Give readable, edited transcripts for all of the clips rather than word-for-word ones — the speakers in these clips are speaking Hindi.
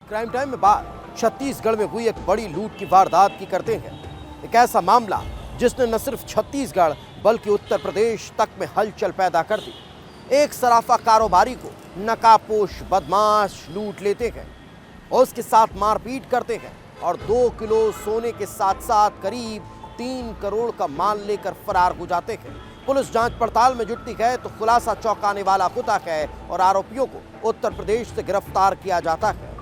क्राइम टाइम में बात छत्तीसगढ़ में हुई एक बड़ी लूट की वारदात की करते हैं। एक ऐसा मामला जिसने न सिर्फ छत्तीसगढ़ बल्कि उत्तर प्रदेश तक में हलचल पैदा कर दी। एक सराफा कारोबारी को नकाबपोश बदमाश लूट लेते हैं और उसके साथ मारपीट करते हैं और 2 किलो सोने के साथ साथ करीब 3 करोड़ का माल लेकर फरार हो जाते हैं। पुलिस जांच पड़ताल में जुटती है तो खुलासा चौंकाने वाला होता है और आरोपियों को उत्तर प्रदेश से गिरफ्तार किया जाता है।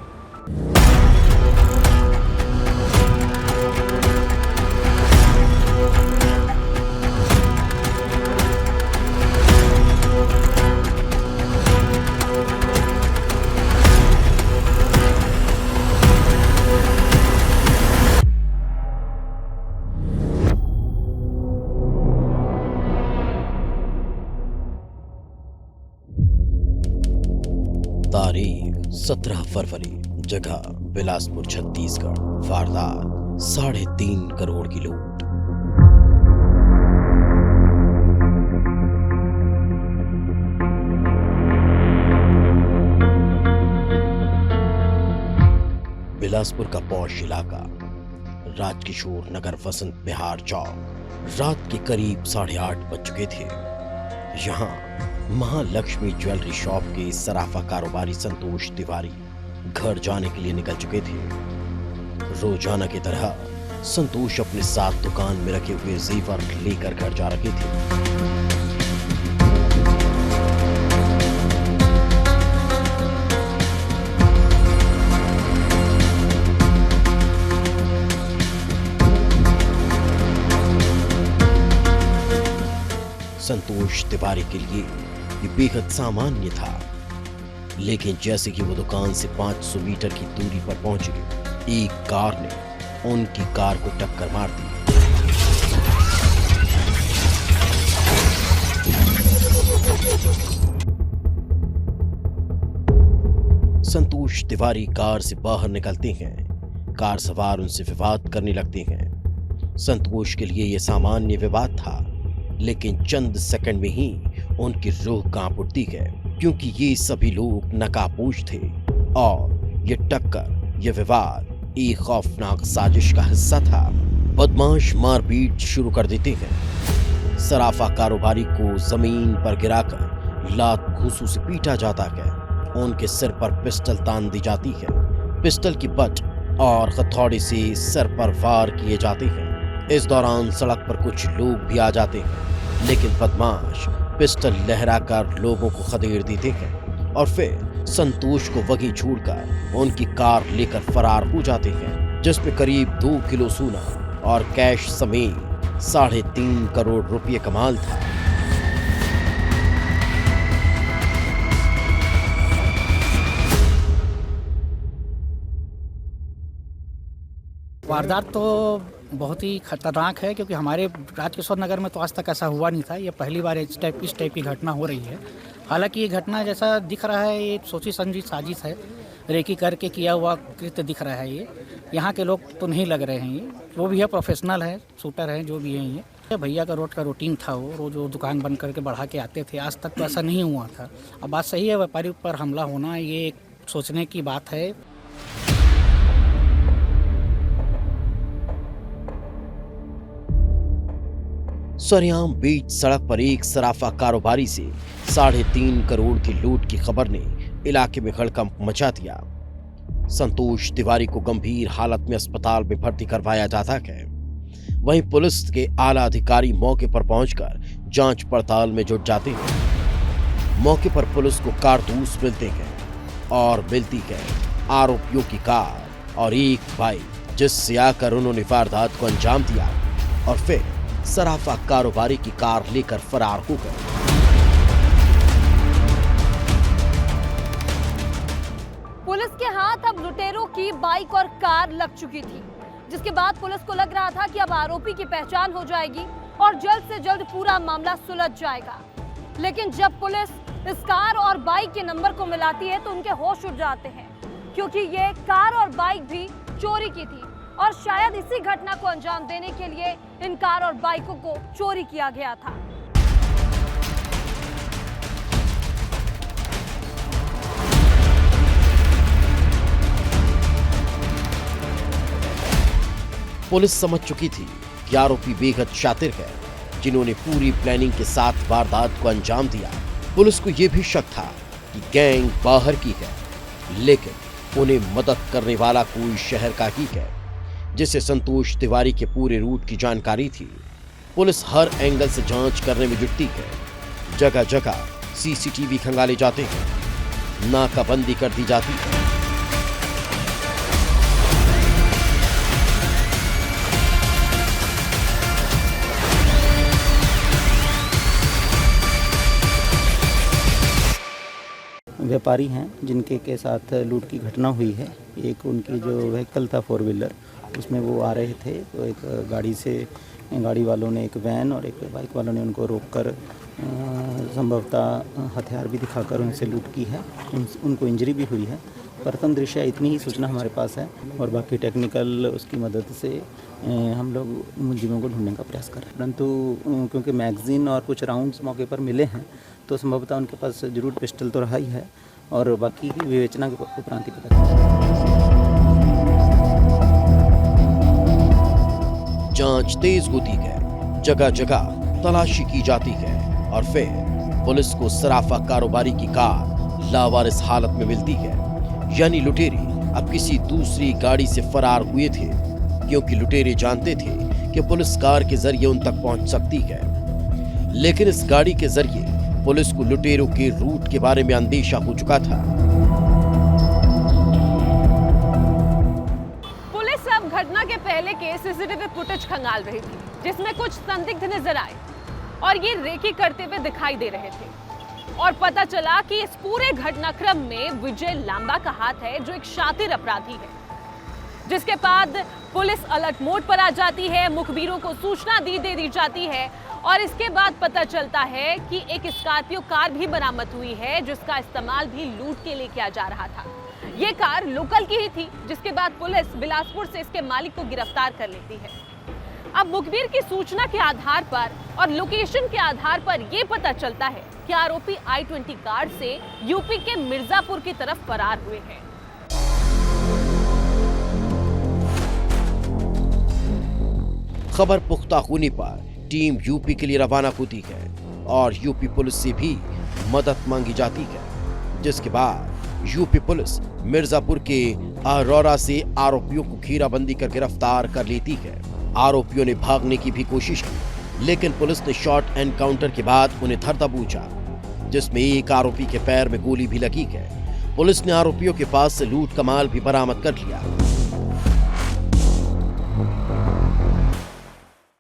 तारीख 17 फरवरी, जगह बिलासपुर छत्तीसगढ़। वारदात 3.5 करोड़ की लूट। बिलासपुर का पौष इलाका, राजकिशोर नगर, वसंत विहार चौक। रात के करीब 8:30 बज चुके थे। यहाँ महालक्ष्मी ज्वेलरी शॉप के सराफा कारोबारी संतोष तिवारी घर जाने के लिए निकल चुके थे। रोजाना की तरह संतोष अपने साथ दुकान में रखे हुए जेवर लेकर घर जा रहे थे। संतोष तिवारी के लिए ये बेहद सामान्य था, लेकिन जैसे कि वो दुकान से 500 मीटर की दूरी पर पहुंचे, एक कार ने उनकी कार को टक्कर मार दी। संतोष तिवारी कार से बाहर निकलते हैं। कार सवार उनसे विवाद करने लगते हैं। संतोष के लिए यह सामान्य विवाद था, लेकिन चंद सेकंड में ही उनकी रूह कांप उठती है, क्योंकि ये सभी लोग नकाबपोश थे और ये टक्कर, ये विवाद एक खौफनाक साजिश का हिस्सा था। बदमाश मारपीट शुरू कर देते हैं। सराफा कारोबारी को जमीन पर गिराकर लात घूंसों से पीटा जाता है। उनके सिर पर पिस्टल तान दी जाती है। पिस्टल की बट और हथौड़े से सिर पर वार किए जाते हैं। इस दौरान सड़क पर कुछ लोग भी आ जाते हैं, लेकिन बदमाश पिस्टल लहराकर लोगों को खदेड़ देते हैं और फिर संतोष को वहीं छोड़कर उनकी कार लेकर फरार हो जाते हैं, जिसमें करीब 2 किलो सोना और कैश समेत 3.5 करोड़ रुपये का माल था। वारदात तो बहुत ही खतरनाक है, क्योंकि हमारे राजकिशोर नगर में तो आज तक ऐसा हुआ नहीं था। ये पहली बार इस टाइप की घटना हो रही है। हालांकि ये घटना जैसा दिख रहा है, ये सोची समझी साजिश है, रेकी करके किया हुआ कृत्य दिख रहा है। ये यहाँ के लोग तो नहीं लग रहे हैं। ये जो भी है प्रोफेशनल है, शूटर है, जो भी है। ये भैया का रोज का रूटीन था। वो रोज वो दुकान बंद करके बढ़ा के आते थे। आज तक तो ऐसा नहीं हुआ था। अब बात सही है, व्यापारी पर हमला होना ये एक सोचने की बात है। सरेआम बीच सड़क पर एक सराफा कारोबारी से 3.5 करोड़ की लूट की खबर ने इलाके में हड़कंप मचा दिया। संतोष तिवारी को गंभीर हालत में अस्पताल में भर्ती करवाया जाता है। वहीं पुलिस के आला अधिकारी मौके पर पहुंचकर जांच पड़ताल में जुट जाते हैं। मौके पर पुलिस को कारतूस मिलते हैं और मिलती है आरोपियों की कार और एक बाइक, जिससे आकर उन्होंने वारदात को अंजाम दिया और फिर सराफा कारोबारी की कार लेकर फरार हो गए। पुलिस के हाथ अब लुटेरों की बाइक और कार लग चुकी थी, जिसके बाद पुलिस को लग रहा था कि अब आरोपी की पहचान हो जाएगी और जल्द से जल्द पूरा मामला सुलझ जाएगा। लेकिन जब पुलिस इस कार और बाइक के नंबर को मिलाती है तो उनके होश उड़ जाते हैं, क्योंकि ये कार और बाइक भी चोरी की थी और शायद इसी घटना को अंजाम देने के लिए इन कार और बाइकों को चोरी किया गया था। पुलिस समझ चुकी थी कि आरोपी बेहद शातिर है, जिन्होंने पूरी प्लानिंग के साथ वारदात को अंजाम दिया। पुलिस को यह भी शक था कि गैंग बाहर की है, लेकिन उन्हें मदद करने वाला कोई शहर का ही है, जिसे संतोष तिवारी के पूरे रूट की जानकारी थी। पुलिस हर एंगल से जांच करने में जुटती है। जगह जगह सीसीटीवी खंगाले जाते हैं, नाकाबंदी कर दी जाती है। व्यापारी हैं जिनके के साथ लूट की घटना हुई है। एक उनकी जो व्हीकल था 4 व्हीलर, उसमें वो आ रहे थे, तो एक गाड़ी वालों ने, एक वैन और एक बाइक वालों ने उनको रोककर संभवतः हथियार भी दिखाकर उनसे लूट की है। उनको इंजरी भी हुई है। प्रथम दृष्टया इतनी ही सूचना हमारे पास है और बाकी टेक्निकल उसकी मदद से हम लोग मुलजिमों को ढूंढने का प्रयास कर रहे हैं। परंतु क्योंकि मैगजीन और कुछ राउंड्स मौके पर मिले हैं, तो संभवतः उनके पास जरूर पिस्टल तो रहा ही है और बाकी की विवेचना के उपरांत ही पता चलेगा। जांच तेज होती है, जगह जगह तलाशी की जाती है और फिर पुलिस को सराफा कारोबारी की कार लावारिस हालत में मिलती है। यानी लुटेरे अब किसी दूसरी गाड़ी से फरार हुए थे, क्योंकि लुटेरे जानते थे कि पुलिस कार के जरिए उन तक पहुंच सकती है। लेकिन इस गाड़ी के जरिए पुलिस को लुटेरों के रूट के बारे में अंदेशा हो चुका था। पुलिस अब घटना के पहले के सीसीटीवी फुटेज खंगाल रही थी, जिसमें कुछ संदिग्ध नजर आए और ये रेकी करते हुए दिखाई दे रहे थे। और पता चला कि इस पूरे घटनाक्रम में विजय लांबा का हाथ है, जो एक शातिर अपराधी है, जिसके बाद पुलिस अलर्ट मोड पर आ जाती है, मुखबिरों को सूचना दे दी जाती है और इसके बाद पता चलता है कि एक स्कॉर्पियो कार भी बरामद हुई है, जिसका इस्तेमाल भी लूट के लिए किया जा रहा था। ये कार लोकल की ही थी, जिसके बाद पुलिस बिलासपुर से इसके मालिक को गिरफ्तार कर लेती है। अब मुखबिर की सूचना के आधार पर और लोकेशन के आधार पर यह पता चलता है कि आरोपी I-20 कार से यूपी के मिर्जापुर की तरफ फरार हुए हैं। खबर पुख्ता होने पर टीम यूपी के लिए रवाना होती है और यूपी पुलिस से भी मदद मांगी जाती है, जिसके बाद यूपी पुलिस मिर्जापुर के अरोरा से आरोपियों को घेराबंदी कर गिरफ्तार कर लेती है। आरोपियों ने भागने की भी कोशिश की, लेकिन पुलिस ने शॉर्ट एनकाउंटर के बाद उन्हें धर दबोचा, जिसमें एक आरोपी के पैर में गोली भी लगी है। पुलिस ने आरोपियों के पास से लूट का माल भी बरामद कर लिया।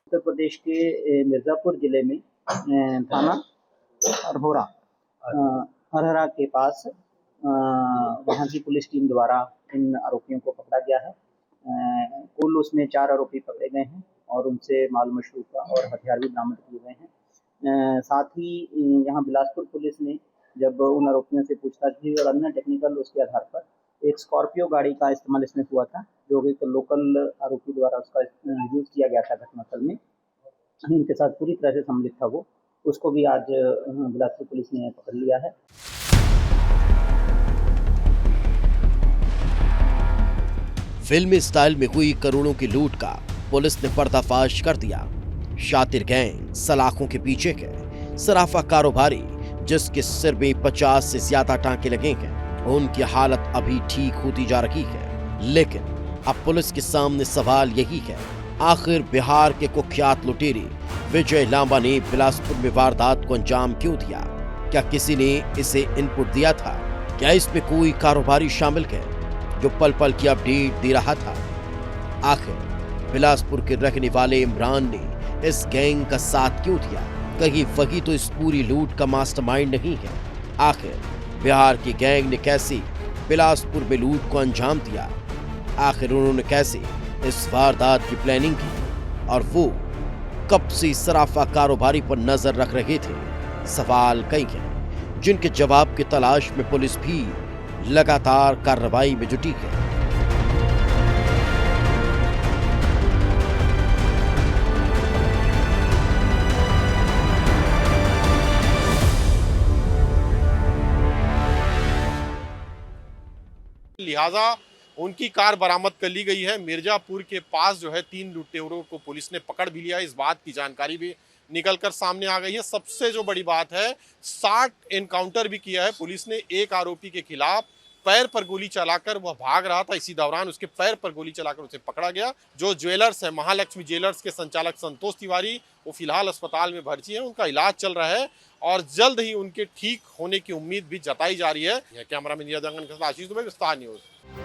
उत्तर प्रदेश के मिर्जापुर जिले में थाना अरहरा के पास वहाँ की पुलिस टीम द्वारा इन आरोपियों को पकड़ा गया है। कुल उसमें 4 आरोपी पकड़े गए हैं और उनसे माल मशरूका और हथियार भी बरामद किए गए हैं। साथ ही यहाँ बिलासपुर पुलिस ने जब उन आरोपियों से पूछताछ की और अन्य टेक्निकल उसके आधार पर एक स्कॉर्पियो गाड़ी का इस्तेमाल इसमें हुआ था, जो एक लोकल आरोपी द्वारा उसका यूज किया गया था घटनास्थल में। इनके साथ पूरी तरह से सम्मिलित था वो, उसको भी आज बिलासपुर पुलिस ने पकड़ लिया है। फिल्मी स्टाइल में हुई करोड़ों की लूट का पुलिस ने पर्दाफाश कर दिया। शातिर गैंग सलाखों के पीछे है। सराफा कारोबारी जिसके सिर में 50 से ज्यादा टांके लगे हैं, उनकी हालत अभी ठीक होती जा रही है। लेकिन अब पुलिस के सामने सवाल यही है, आखिर बिहार के कुख्यात लुटेरे विजय लांबा ने बिलासपुर में वारदात को अंजाम क्यों दिया? क्या किसी ने इसे इनपुट दिया था? क्या इसमें कोई कारोबारी शामिल है जो पल पल की अपडेट दे रहा था? आखिर बिलासपुर के रहने वाले इमरान ने इस गैंग का साथ क्यों दिया? कहीं वही तो इस पूरी लूट का मास्टरमाइंड नहीं है? आखिर बिहार की गैंग ने कैसे बिलासपुर में लूट को अंजाम दिया? आखिर उन्होंने कैसे इस वारदात की प्लानिंग की और वो कब से सराफा कारोबारी पर नजर रख रहे थे? सवाल कई हैं जिनके जवाब की तलाश में पुलिस भी लगातार कार्रवाई में जुटी है। लिहाजा उनकी कार बरामद कर ली गई है। मिर्जापुर के पास जो है 3 लुटेरों को पुलिस ने पकड़ भी लिया। इस बात की जानकारी भी निकलकर सामने आ गई है। सबसे जो बड़ी बात है, 60 एनकाउंटर भी किया है पुलिस ने। एक आरोपी के खिलाफ पैर पर गोली चलाकर वह भाग रहा था, इसी दौरान उसके पैर पर गोली चलाकर उसे पकड़ा गया। जो ज्वेलर्स है, महालक्ष्मी ज्वेलर्स के संचालक संतोष तिवारी, वो फिलहाल अस्पताल में भर्ती है, उनका इलाज चल रहा है और जल्द ही उनके ठीक होने की उम्मीद भी जताई जा रही है। कैमरामैन नीरज अंगन के साथ आशीष दुबे, विस्तार न्यूज।